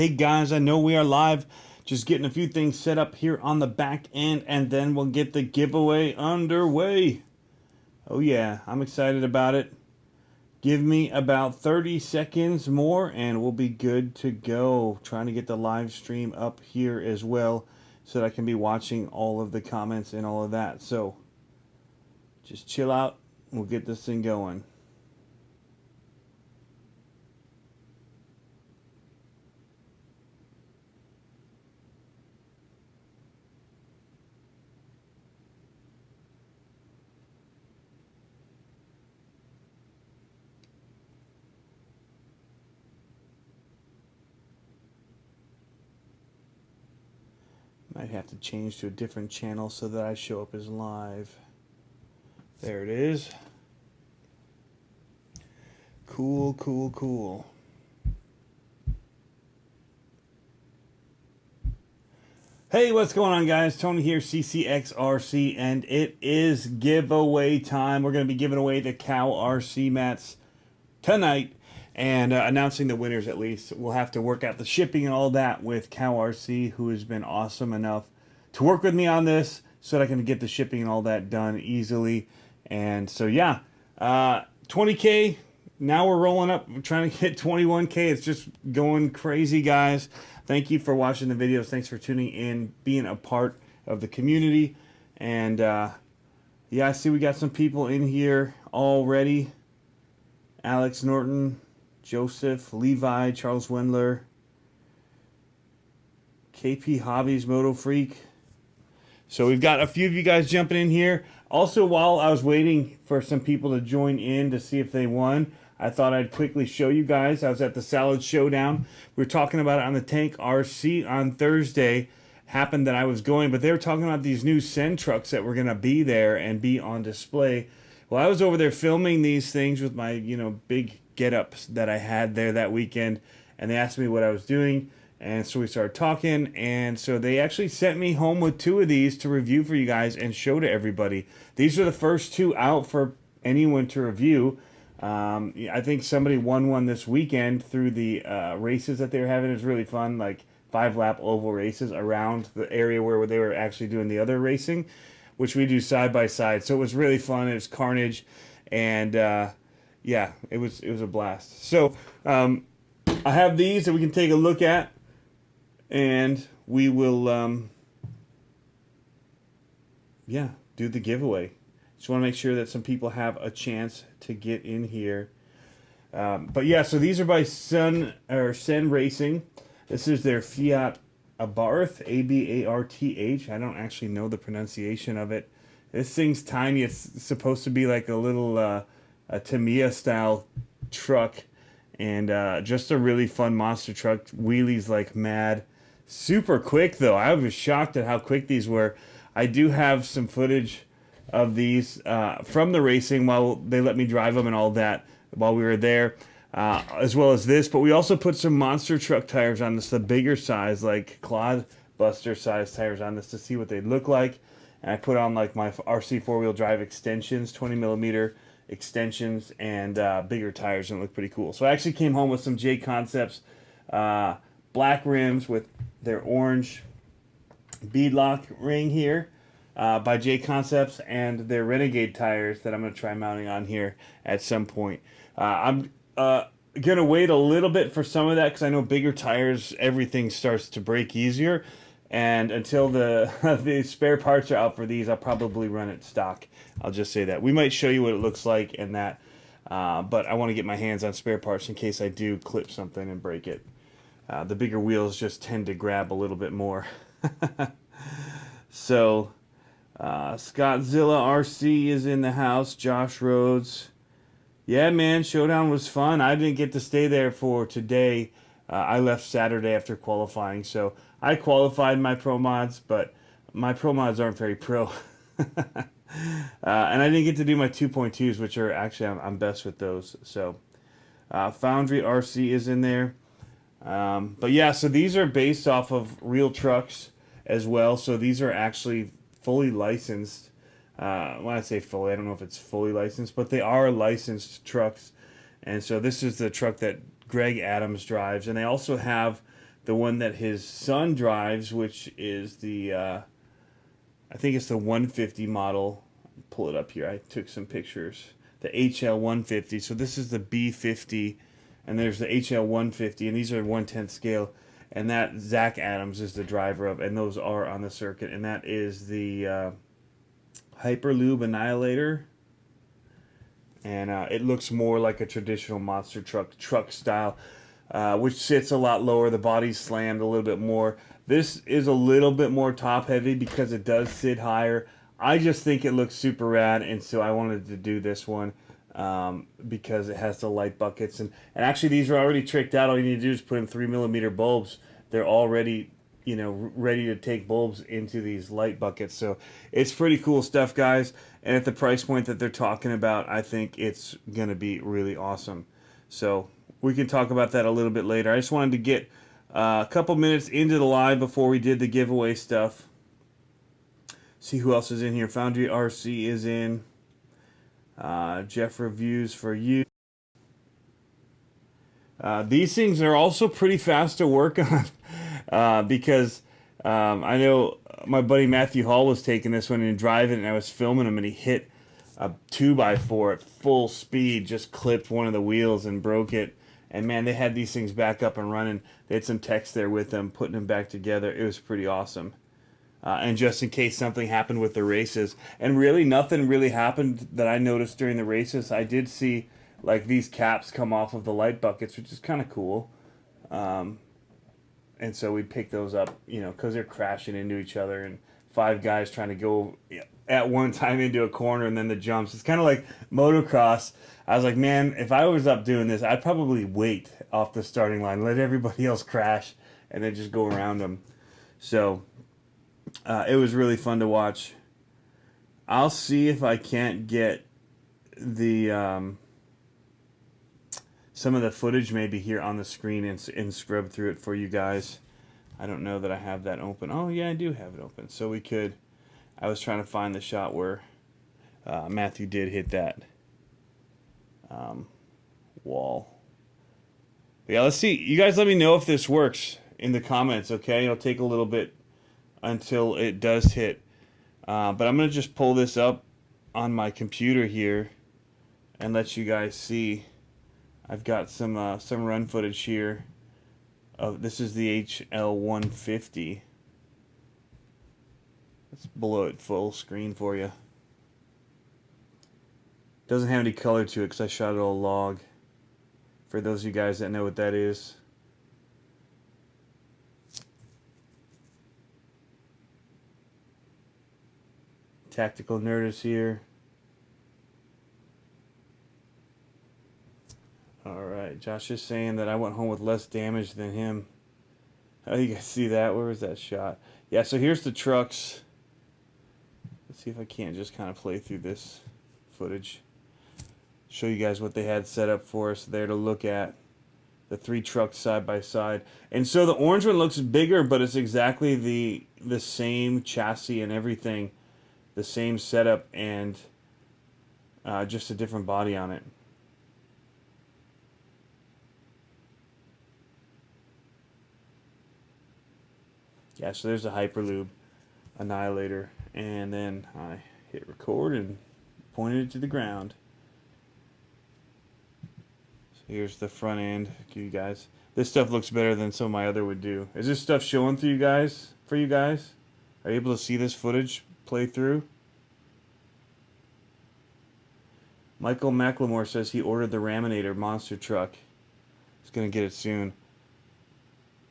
Hey guys, I know we are live, just getting a few things set up here on the back end, and then we'll get the giveaway underway. Oh yeah, I'm excited about it. Give me about 30 seconds more and we'll be good to go. Trying to get the live stream up here as well so that I can be watching all of the comments and all of that. So just chill out, we'll get this thing going. Might have to change to a different channel so that I show up as live. There it is. Cool, cool, cool. Hey, what's going on, guys? Tony here, CCxRC, and it is giveaway time. We're going to be giving away the Cow RC mats tonight and announcing the winners at least. We'll have to work out the shipping and all that with Cow RC, who has been awesome enough to work with me on this so that I can get the shipping and all that done easily. And so, yeah, 20K. Now we're rolling up. We're trying to get 21K. It's just going crazy, guys. Thank you for watching the videos. Thanks for tuning in, being a part of the community. And, yeah, I see we got some people in here already. Alex Norton, Joseph, Levi, Charles Wendler, KP Hobbies, Moto Freak. So we've got a few of you guys jumping in here. Also, while I was waiting for some people to join in to see if they won, I thought I'd quickly show you guys. I was at the Salad Showdown. We were talking about it on the Tank RC on Thursday. Happened that I was going, but they were talking about these new CEN trucks that were going to be there and be on display. Well, I was over there filming these things with my, big get-ups that I had there that weekend, and they asked me what I was doing, and so we started talking, and so they actually sent me home with two of these to review for you guys and show to everybody. These are the first two out for anyone to review. I think somebody won one this weekend through the races that they were having. It was really fun, like 5-lap oval races around the area where they were actually doing the other racing, which we do side by side. So it was really fun. It was carnage, and yeah, it was a blast. So I have these that we can take a look at, and we will yeah, do the giveaway. Just want to make sure that some people have a chance to get in here. But yeah, so these are by CEN Racing. This is their Fiat Abarth, A-B-A-R-T-H. I don't actually know the pronunciation of it. This thing's tiny. It's supposed to be like a little a Tamiya-style truck. And just a really fun monster truck. Wheelies like mad. Super quick, though. I was shocked at how quick these were. I do have some footage of these from the racing while they let me drive them and all that while we were there. As well as this, but we also put some monster truck tires on this, the bigger size, like Clodbuster size tires on this to see what they look like. And I put on like my RC 4-wheel drive extensions, 20mm extensions, and bigger tires, and it looked pretty cool. So I actually came home with some J Concepts black rims with their orange beadlock ring here by J Concepts, and their Renegade tires that I'm going to try mounting on here at some point. I'm gonna wait a little bit for some of that because I know bigger tires, everything starts to break easier, and until the the spare parts are out for these, I'll probably run it stock. I'll just say that. We might show you what it looks like and that, but I want to get my hands on spare parts in case I do clip something and break it. The bigger wheels just tend to grab a little bit more. So Scottzilla RC is in the house. Josh Rhodes. Yeah, man, Showdown was fun. I didn't get to stay there for today. I left Saturday after qualifying, so I qualified my pro mods, but my pro mods aren't very pro. And I didn't get to do my 2.2s, which are actually, I'm best with those. So Foundry RC is in there. But yeah, so these are based off of real trucks as well. So these are actually fully licensed. When I say fully, I don't know if it's fully licensed, but they are licensed trucks. And so this is the truck that Greg Adams drives. And they also have the one that his son drives, which is the I think it's the 150 model. Pull it up here. I took some pictures. The HL 150. So this is the B50, and there's the HL 150, and these are 1/10 scale. And that Zach Adams is the driver of, and those are on the circuit. And that is the Hyperlube Annihilator. And it looks more like a traditional monster truck style, which sits a lot lower. The body's slammed a little bit more. This is a little bit more top heavy because it does sit higher. I just think it looks super rad, and so I wanted to do this one because it has the light buckets. And actually, these are already tricked out. All you need to do is put in 3mm bulbs. They're already, you know, ready to take bulbs into these light buckets. So it's pretty cool stuff, guys. And at the price point that they're talking about, I think it's going to be really awesome. So we can talk about that a little bit later. I just wanted to get a couple minutes into the live before we did the giveaway stuff. See who else is in here. Foundry RC is in. Jeff Reviews for you. These things are also pretty fast to work on because I know my buddy Matthew Hall was taking this one and driving, and I was filming him, and he hit a 2x4 at full speed, just clipped one of the wheels and broke it. And man, they had these things back up and running. They had some techs there with them, putting them back together. It was pretty awesome. And just in case something happened with the races. And really, nothing really happened that I noticed during the races. I did see like these caps come off of the light buckets, which is kind of cool. And so we picked those up, you know, because they're crashing into each other, and 5 guys trying to go at one time into a corner, and then the jumps. It's kind of like motocross. I was like, man, if I was up doing this, I'd probably wait off the starting line, let everybody else crash, and then just go around them. So it was really fun to watch. I'll see if I can't get the some of the footage maybe here on the screen and scrub through it for you guys. I don't know that I have that open. Oh yeah, I do have it open. So we could. I was trying to find the shot where Matthew did hit that wall. But yeah, let's see. You guys let me know if this works in the comments, okay? It'll take a little bit until it does hit. But I'm going to just pull this up on my computer here and let you guys see. I've got some run footage here. This is the HL 150. Let's blow it full screen for you. Doesn't have any color to it because I shot it all log. For those of you guys that know what that is. Tactical Nerd is here. Alright, Josh is saying that I went home with less damage than him. How do you guys see that? Where was that shot? Yeah, so here's the trucks. Let's see if I can't just kind of play through this footage. Show you guys what they had set up for us there to look at. The 3 trucks side by side. And so the orange one looks bigger, but it's exactly the same chassis and everything. The same setup and just a different body on it. Yeah, so there's a Hyperlube Annihilator, and then I hit record and pointed it to the ground. So here's the front end for you guys. This stuff looks better than some of my other would do. Is this stuff showing through you guys? For you guys? Are you able to see this footage play through? Michael McLemore says he ordered the Raminator monster truck. He's gonna get it soon.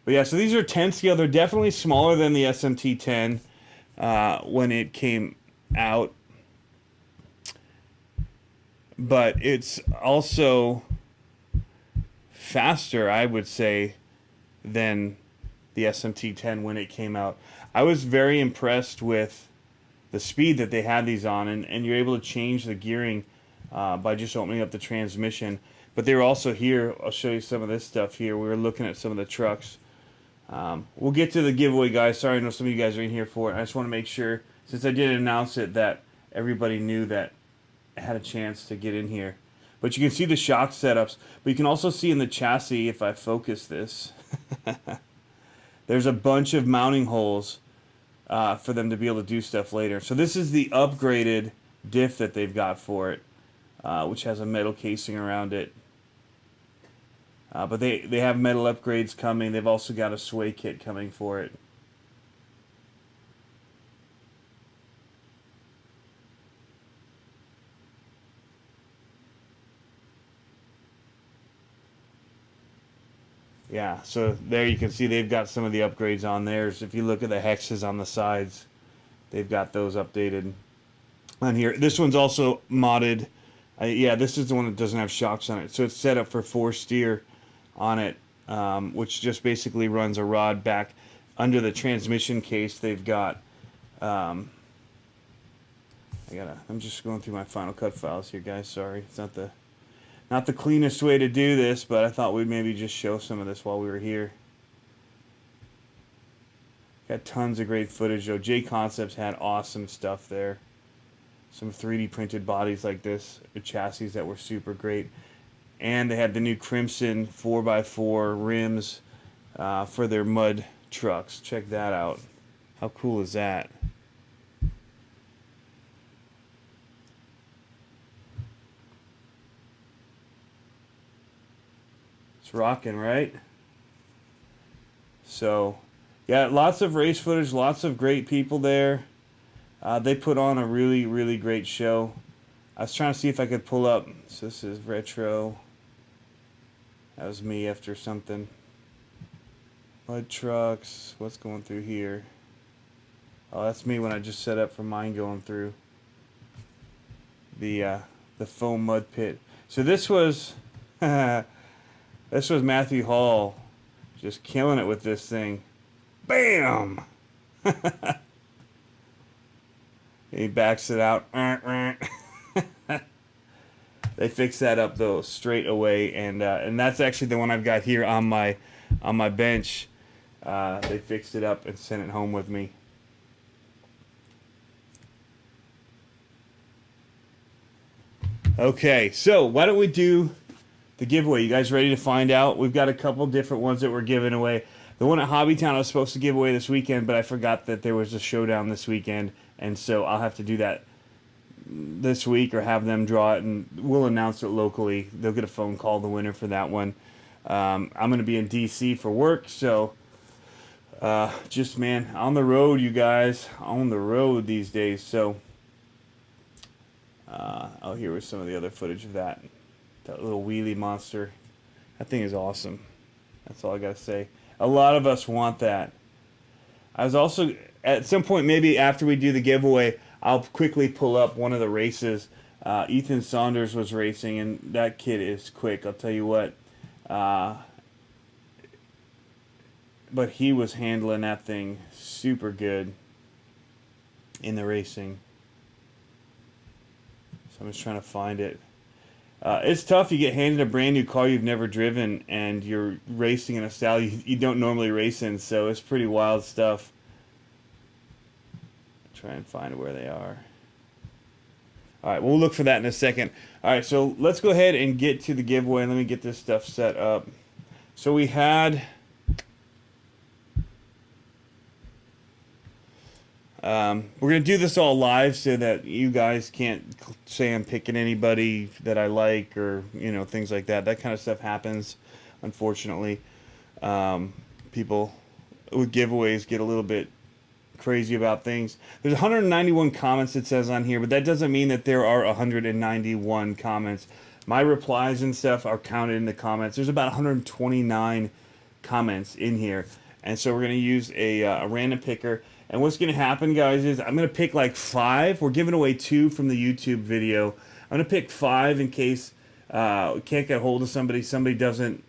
But yeah, so these are 10 scale. They're definitely smaller than the SMT 10 when it came out. But it's also faster, I would say, than the SMT 10 when it came out. I was very impressed with the speed that they had these on, and you're able to change the gearing by just opening up the transmission. But they were also here. I'll show you some of this stuff here. We were looking at some of the trucks. We'll get to the giveaway, guys. Sorry, I know some of you guys are in here for it. I just want to make sure, since I did announce it, that everybody knew that I had a chance to get in here. But you can see the shock setups. But you can also see in the chassis, if I focus this, there's a bunch of mounting holes for them to be able to do stuff later. So this is the upgraded diff that they've got for it, which has a metal casing around it. But they have metal upgrades coming. They've also got a sway kit coming for it. Yeah, so there you can see they've got some of the upgrades on theirs. If you look at the hexes on the sides, they've got those updated on here. This one's also modded. Yeah, this is the one that doesn't have shocks on it. So it's set up for 4-steer on it, which just basically runs a rod back under the transmission case. They've got, I'm just going through my Final Cut files here, guys. Sorry, it's not the cleanest way to do this, but I thought we'd maybe just show some of this while we were here. Got tons of great footage, though. J Concepts had awesome stuff there. Some 3D printed bodies like this, the chassis that were super great. And they had the new Crimson 4x4 rims for their mud trucks. Check that out. How cool is that? It's rocking, right? So, yeah, lots of race footage, lots of great people there. They put on a really, really great show. I was trying to see if I could pull up. So this is retro. That was me after something. Mud trucks. What's going through here? Oh, that's me when I just set up for mine going through the foam mud pit. So this was this was Matthew Hall just killing it with this thing. Bam! He backs it out. They fixed that up though straight away, and that's actually the one I've got here on my bench. They fixed it up and sent it home with me. Okay, so why don't we do the giveaway? You guys ready to find out? We've got a couple different ones that we're giving away. The one at Hobbytown I was supposed to give away this weekend, but I forgot that there was a showdown this weekend, and so I'll have to do that this week or have them draw it, and we'll announce it locally. They'll get a phone call, the winner for that one. I'm going to be in D.C. for work, so just, man, on the road, you guys. On the road these days, so oh, here was some of the other footage of that little wheelie monster. That thing is awesome. That's all I got to say. A lot of us want that. I was also, at some point, maybe after we do the giveaway, I'll quickly pull up one of the races. Ethan Saunders was racing, and that kid is quick, I'll tell you what. But he was handling that thing super good in the racing. So I'm just trying to find it. It's tough. You get handed a brand new car you've never driven, and you're racing in a style you don't normally race in, so it's pretty wild stuff. Try and find where they are. All right, we'll look for that in a second. All right, so let's go ahead and get to the giveaway. Let me get this stuff set up. So we had... we're going to do this all live so that you guys can't say I'm picking anybody that I like or, things like that. That kind of stuff happens, unfortunately. People with giveaways get a little bit crazy about things. There's 191 comments, it says on here, but that doesn't mean that there are 191 comments. My replies and stuff are counted in the comments. There's about 129 comments in here. And so we're going to use a random picker. And what's going to happen, guys, is I'm going to pick like 5. We're giving away 2 from the YouTube video. I'm going to pick 5 in case we can't get a hold of somebody. Somebody doesn't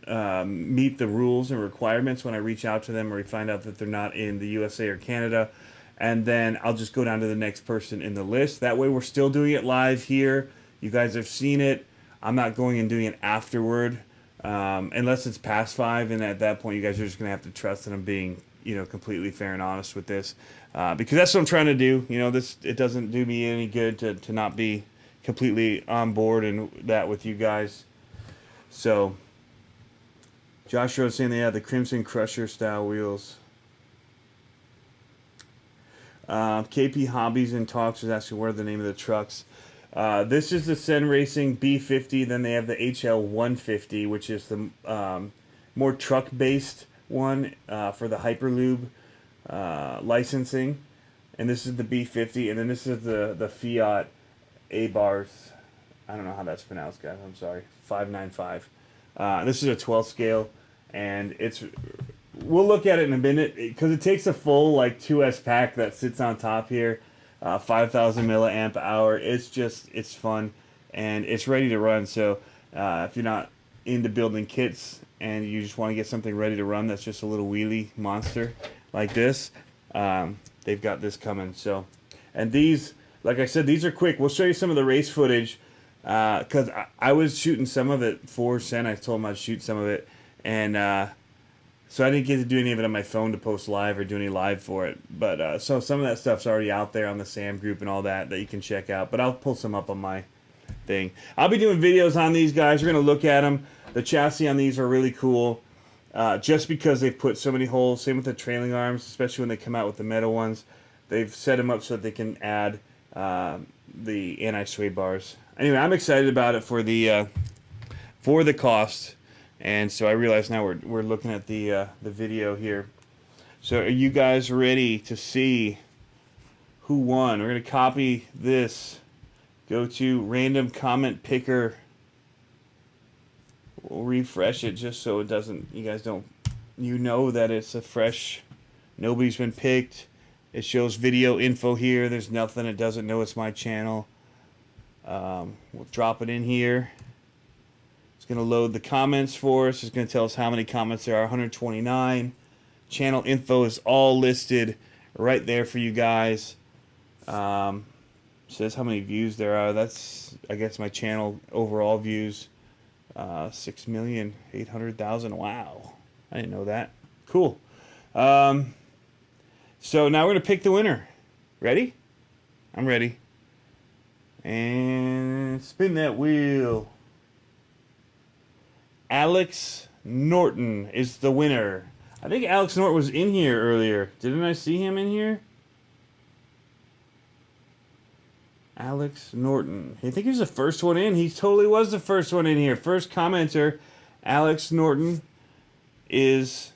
meet the rules and requirements when I reach out to them, or we find out that they're not in the USA or Canada. And then I'll just go down to the next person in the list. That way we're still doing it live here. You guys have seen it. I'm not going and doing it afterward. Unless it's past 5, and at that point you guys are just going to have to trust that I'm being completely fair and honest with this, because that's what I'm trying to do. It doesn't do me any good to not be completely on board and that with you guys. So Josh was saying they have the Crimson Crusher style wheels. KP Hobbies and Talks is asking what are the name of the trucks. This is the CEN Racing B50. Then they have the HL 150, which is the more truck-based one for the Hyperlube licensing. And this is the B50. And then this is the Fiat Abarth. I don't know how that's pronounced, guys. I'm sorry. 595. This is a 12 scale. And it's... We'll look at it in a minute because it takes a full like 2S pack that sits on top here, 5,000 milliamp hour. It's fun and it's ready to run. So if you're not into building kits and you just want to get something ready to run, that's just a little wheelie monster like this. They've got this coming. So, and these, like I said, these are quick. We'll show you some of the race footage because I was shooting some of it for CEN. I told them I'd shoot some of it and. So I didn't get to do any of it on my phone to post live or do any live for it. But so some of that stuff's already out there on the SAM group and all that you can check out. But I'll pull some up on my thing. I'll be doing videos on these guys. We're going to look at them. The chassis on these are really cool. Just because they've put so many holes. Same with the trailing arms, especially when they come out with the metal ones. They've set them up so that they can add the anti-sway bars. Anyway, I'm excited about it for the cost. And so I realize now we're looking at the video here. So are you guys ready to see who won? We're going to copy this. Go to random comment picker. We'll refresh it just so it doesn't, you guys don't, you know that it's a fresh, nobody's been picked. It shows video info here. There's nothing. It doesn't know it's my channel. We'll drop it in here. It's going to load the comments for us. It's going to tell us how many comments there are, 129. Channel info is all listed right there for you guys. Says how many views there are. That's, I guess, my channel overall views. 6,800,000. Wow. I didn't know that. Cool. So now we're going to pick the winner. Ready? I'm ready. And spin that wheel. Alex Norton is the winner. I think Alex Norton was in here earlier. Didn't I see him in here? Alex Norton. I think he was the first one in. He totally was the first one in here. First commenter, Alex Norton, is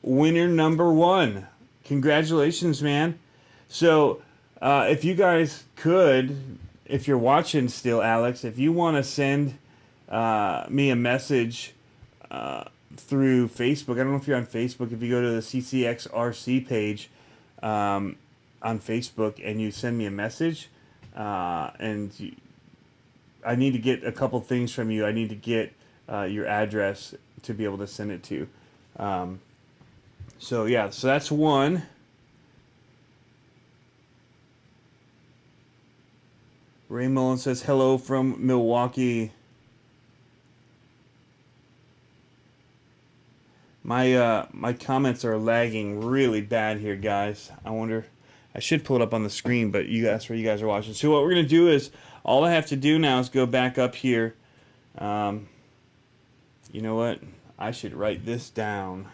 winner number 1. Congratulations, man. So, if you guys could, if you're watching still, Alex, if you want to send me a message through Facebook. I don't know if you're on Facebook. If you go to the CCxRC page on Facebook and you send me a message, I need to get a couple things from you. I need to get your address to be able to send it to. So yeah, so that's one. Ray Mullen says hello from Milwaukee. My comments are lagging really bad here, guys. I wonder, I should pull it up on the screen, but that's where you guys are watching. So what we're going to do is, all I have to do now is go back up here. You know what? I should write this down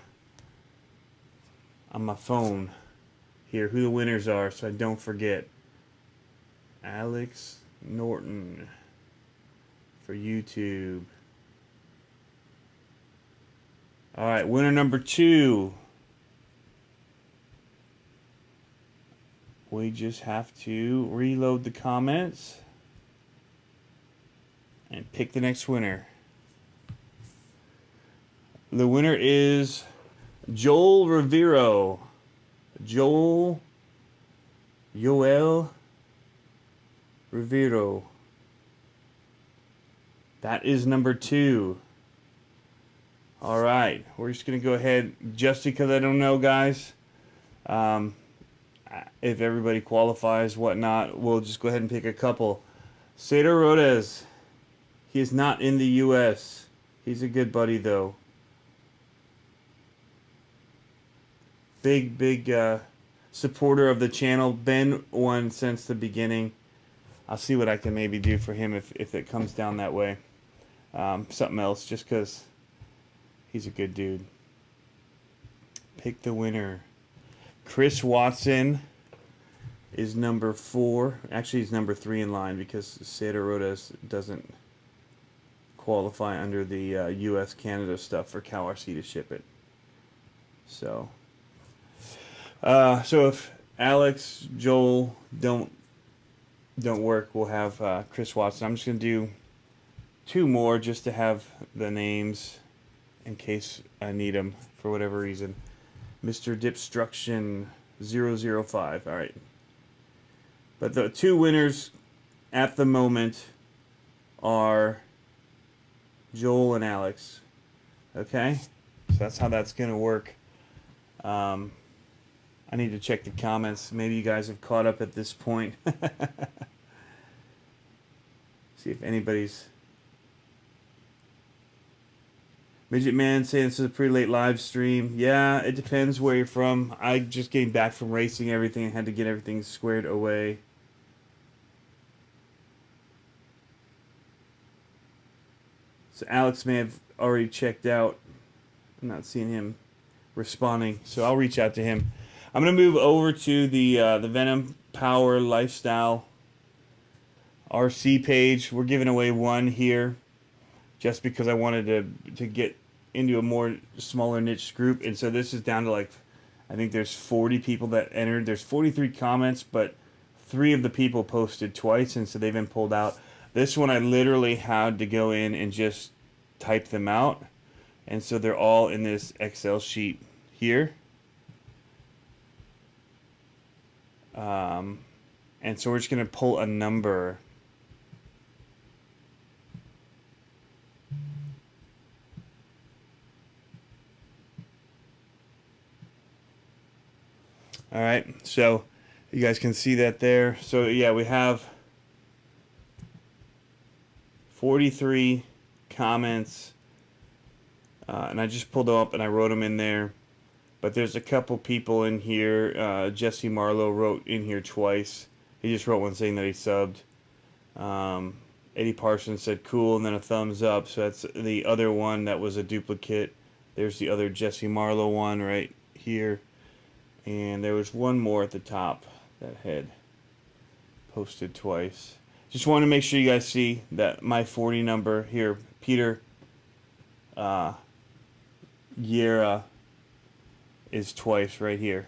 on my phone here, who the winners are, so I don't forget. Alex Norton for YouTube. All right, winner number 2. We just have to reload the comments and pick the next winner. The winner is Joel Rivero. Joel Rivero. That is number 2. All right, we're just going to go ahead, just because I don't know, guys, if everybody qualifies, whatnot, we'll just go ahead and pick a couple. Cedar Rodez, he is not in the U.S. He's a good buddy, though. Big supporter of the channel. Been one since the beginning. I'll see what I can maybe do for him if it comes down that way. Something else, just because he's a good dude. Pick the winner. Chris Watson. is number 4. Actually, he's number 3 in line because Santa Rodas doesn't qualify under the U.S. Canada stuff for CalRC to ship it. So, so if Alex, Joel don't work, we'll have Chris Watson. I'm just gonna do 2 more just to have the names in case I need them for whatever reason. Mr. Dipstruction 005. All right. But the 2 winners at the moment are Joel and Alex. Okay? So that's how that's going to work. I need to check the comments. Maybe you guys have caught up at this point. See if anybody's... Midget Man saying this is a pretty late live stream. Yeah, it depends where you're from. I just came back from racing everything and had to get everything squared away. So Alex may have already checked out. I'm not seeing him responding, so I'll reach out to him. I'm going to move over to the Venom Power Lifestyle RC page. We're giving away 1 here just because I wanted to get into a more smaller niche group. And so this is down to like, I think there's 40 people that entered. There's 43 comments, but 3 of the people posted twice, and so they've been pulled out. This one I literally had to go in and just type them out. And so they're all in this Excel sheet here. And so we're just going to pull a number. All right, so you guys can see that there. So yeah, we have 43 comments, and I just pulled them up and I wrote them in there. But there's a couple people in here. Jesse Marlowe wrote in here twice. He just wrote one saying that he subbed. Eddie Parsons said cool, and then a thumbs up. So that's the other one that was a duplicate. There's the other Jesse Marlowe one right here. And there was one more at the top that had posted twice. Just want to make sure you guys see that my 40 number here, Peter Guerra, is twice right here.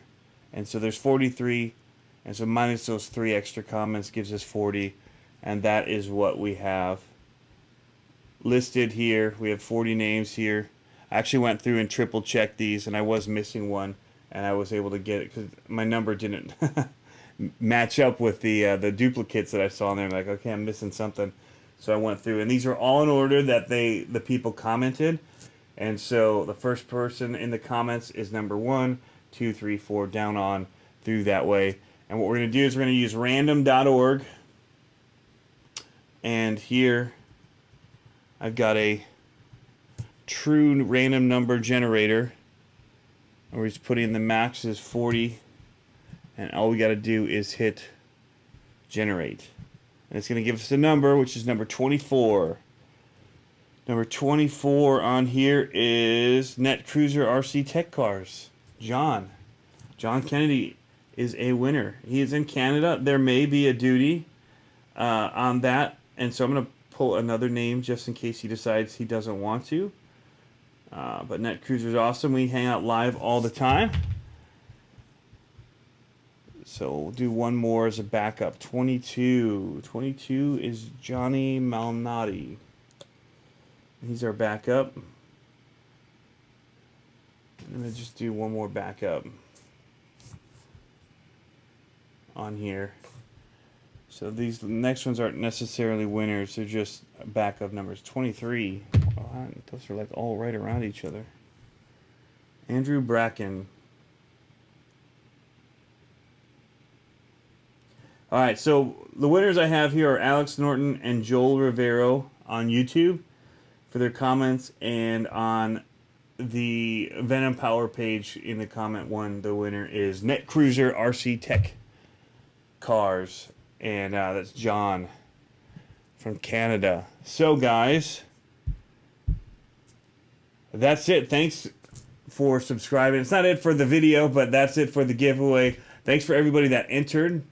And so there's 43, and so minus those 3 extra comments gives us 40, and that is what we have listed here. We have 40 names here. I actually went through and triple checked these, and I was missing one, and I was able to get it because my number didn't match up with the duplicates that I saw in there. I'm like, okay, I'm missing something. So I went through, and these are all in order that the people commented. And so the first person in the comments is number 1, 2, 3, 4, down on through that way. And what we're going to do is we're going to use random.org. And here I've got a true random number generator. And we're just putting in the max is 40. And all we got to do is hit generate. And it's going to give us a number, which is number 24. Number 24 on here is Netcruzer RC Tech Cars. John Kennedy is a winner. He is in Canada. There may be a duty on that. And so I'm going to pull another name just in case he decides he doesn't want to. But Netcruzer is awesome. We hang out live all the time. So we'll do one more as a backup. 22. 22 is Johnny Malnati. He's our backup. I'm going to just do one more backup on here. So these next ones aren't necessarily winners. They're just backup numbers. 23. Oh, those are like all right around each other. Andrew Bracken. All right, so the winners I have here are Alex Norton and Joel Rivero on YouTube for their comments, and on the Venom Power page in the comment one, the winner is Netcruzer RC Tech Cars, and that's John from Canada. So guys, that's it. Thanks for subscribing. It's not it for the video, but that's it for the giveaway. Thanks for everybody that entered.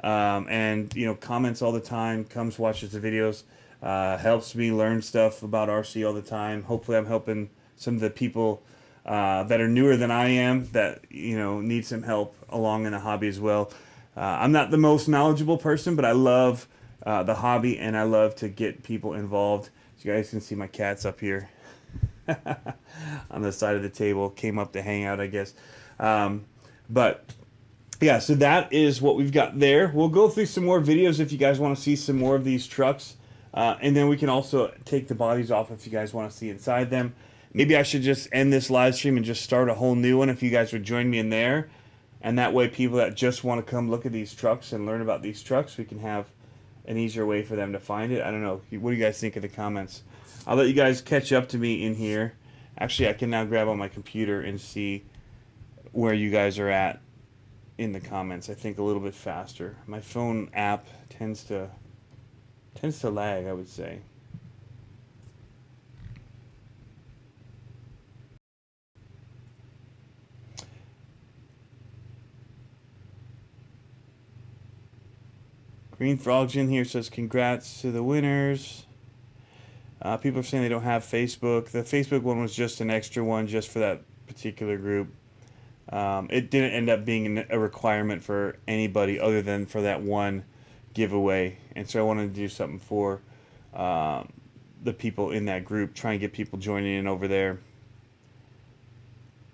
and comments all the time, comes watches the videos, helps me learn stuff about RC all the time. Hopefully I'm helping some of the people that are newer than I am that need some help along in the hobby as well. I'm not the most knowledgeable person, but I love the hobby and I love to get people involved. As you guys can see, my cat's up here on the side of the table, came up to hang out, I guess. But yeah, so that is what we've got there. We'll go through some more videos if you guys want to see some more of these trucks. And then we can also take the bodies off if you guys want to see inside them. Maybe I should just end this live stream and just start a whole new one if you guys would join me in there. And that way people that just want to come look at these trucks and learn about these trucks, we can have an easier way for them to find it. I don't know. What do you guys think of the comments? I'll let you guys catch up to me in here. Actually, I can now grab on my computer and see where you guys are at in the comments. I think a little bit faster. My phone app tends to lag, I would say. Green Frogs in here says congrats to the winners. People are saying they don't have Facebook. The Facebook one was just an extra one just for that particular group. It didn't end up being a requirement for anybody other than for that one giveaway. And so I wanted to do something for the people in that group, try and get people joining in over there.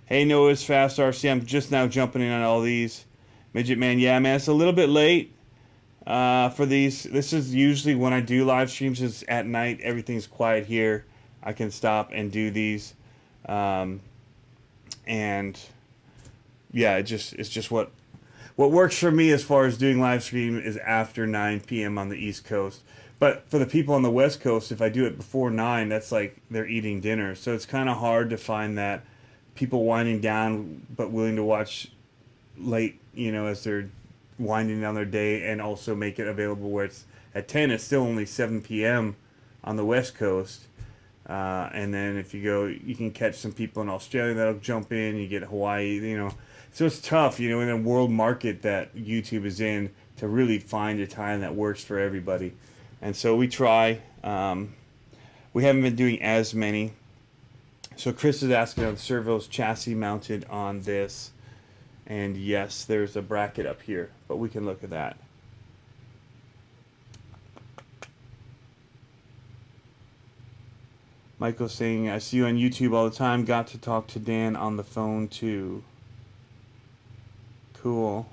Hey, Noah's Fast RC, I'm just now jumping in on all these. Midget Man, yeah, man, it's a little bit late for these. This is usually when I do live streams, is at night. Everything's quiet here. I can stop and do these. And yeah, it's just what works for me as far as doing live stream is after 9 p.m. on the East Coast. But for the people on the West Coast, if I do it before 9, that's like they're eating dinner. So it's kind of hard to find that people winding down but willing to watch late, as they're winding down their day, and also make it available where it's at 10, it's still only 7 p.m. on the West Coast. And then if you go, you can catch some people in Australia that'll jump in. You get Hawaii, So it's tough, in a world market that YouTube is in, to really find a time that works for everybody. And so we try. We haven't been doing as many. So Chris is asking, the servo's chassis mounted on this. And yes, there's a bracket up here, but we can look at that. Michael's saying, I see you on YouTube all the time. Got to talk to Dan on the phone too. Cool.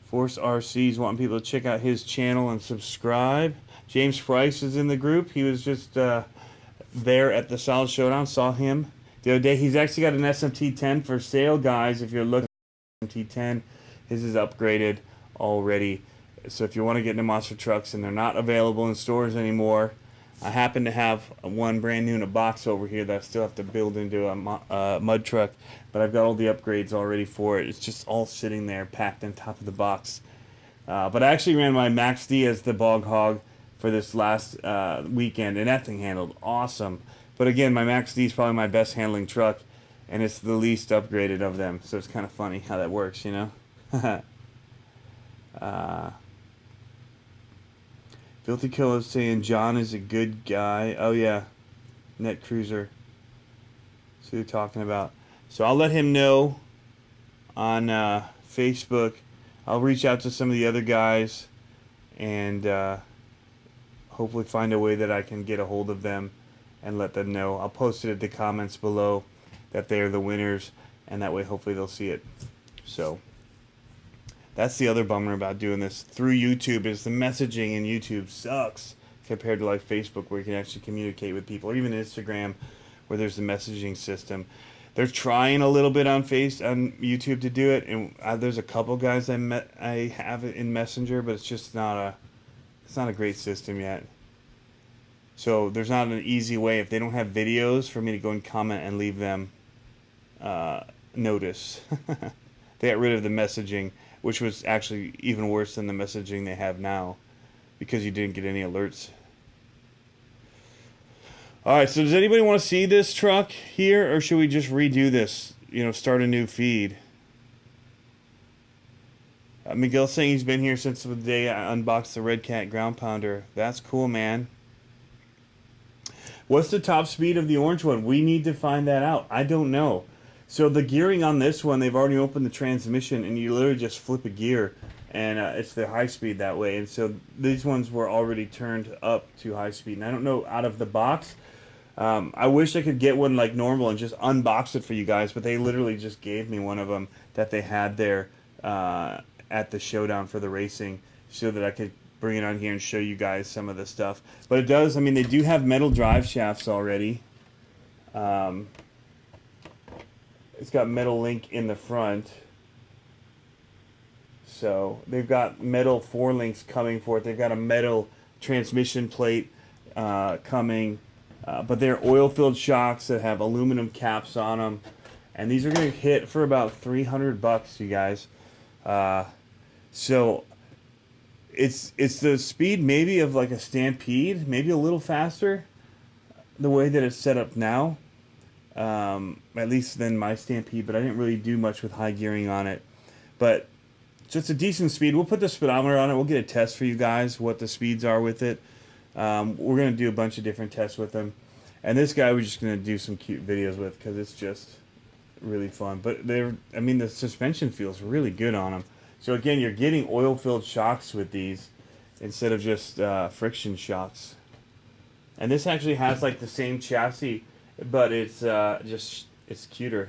Force RC's wanting people to check out his channel and subscribe. James Price is in the group. He was just there at the Solid Showdown. Saw him the other day. He's actually got an SMT10 for sale, guys. If you're looking at SMT10, his is upgraded already. So if you want to get into monster trucks and they're not available in stores anymore, I happen to have one brand new in a box over here that I still have to build into a mud truck, but I've got all the upgrades already for it. It's just all sitting there packed on top of the box. But I actually ran my Max D as the Bog Hog for this last weekend, and that thing handled awesome. But again, my Max D is probably my best handling truck, and it's the least upgraded of them, so it's kind of funny how that works, Filthy Killer is saying John is a good guy. Oh yeah, Netcruzer. That's who they're talking about. So I'll let him know on Facebook. I'll reach out to some of the other guys and hopefully find a way that I can get a hold of them and let them know. I'll post it in the comments below that they're the winners, and that way hopefully they'll see it. So that's the other bummer about doing this through YouTube, is the messaging in YouTube sucks compared to like Facebook, where you can actually communicate with people, or even Instagram where there's the messaging system. They're trying a little bit on YouTube to do it, and there's a couple guys I have it in Messenger, but it's just not a great system yet. So there's not an easy way, if they don't have videos, for me to go and comment and leave them notice. They got rid of the messaging, which was actually even worse than the messaging they have now, because you didn't get any alerts. All right, so does anybody want to see this truck here, or should we just redo this? You know, start a new feed. Miguel's saying he's been here since the day I unboxed the Red Cat ground pounder. That's cool, man. What's the top speed of the orange one? We need to find that out. I don't know. So the gearing on this one, they've already opened the transmission, and you literally just flip a gear, and it's the high speed that way. And so these ones were already turned up to high speed. And I don't know out of the box. I wish I could get one like normal and just unbox it for you guys, but they literally just gave me one of them that they had there at the showdown for the racing, so that I could bring it on here and show you guys some of the stuff. But it does, I mean, they do have metal drive shafts already. It's got metal link in the front. So they've got metal 4 links coming for it. They've got a metal transmission plate coming. But they're oil-filled shocks that have aluminum caps on them. And these are going to hit for about $300, you guys. So it's the speed maybe of like a Stampede, maybe a little faster, the way that it's set up now. At least than my Stampede, but I didn't really do much with high gearing on it. But so it's a decent speed. We'll put the speedometer on it. We'll get a test for you guys, what the speeds are with it. We're going to do a bunch of different tests with them. And this guy we're just going to do some cute videos with because it's just really fun. But I mean, the suspension feels really good on them. So again, you're getting oil-filled shocks with these instead of just friction shocks. And this actually has like the same chassis, but it's it's cuter.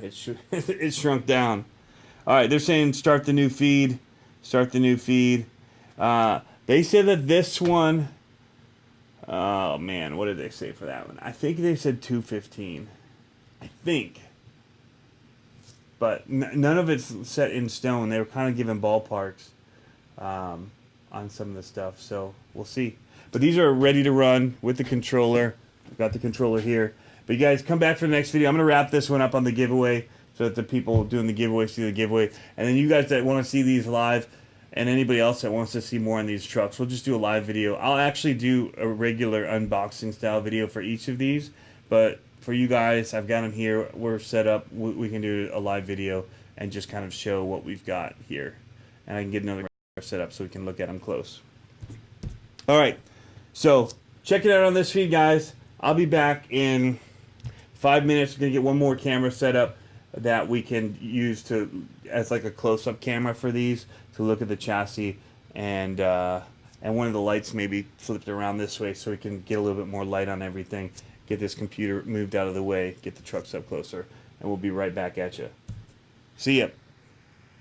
It's shrunk down. All right, they're saying start the new feed. Start the new feed. They said that this one. Oh man, what did they say for that one? I think they said 215. I think. But none of it's set in stone. They were kind of giving ballparks on some of the stuff. So we'll see. But these are ready to run with the controller. I've got the controller here. But you guys come back for the next video. I'm going to wrap this one up on the giveaway so that the people doing the giveaway see the giveaway. And then you guys that want to see these live and anybody else that wants to see more on these trucks, we'll just do a live video. I'll actually do a regular unboxing style video for each of these. But for you guys, I've got them here. We're set up. We can do a live video and just kind of show what we've got here. And I can get another set up so we can look at them close. All right. So check it out on this feed, guys. I'll be back in 5 minutes. We're going to get one more camera set up that we can use as like a close-up camera for these to look at the chassis, and one of the lights maybe flipped around this way so we can get a little bit more light on everything. Get this computer moved out of the way, get the trucks up closer, and we'll be right back at you. See ya.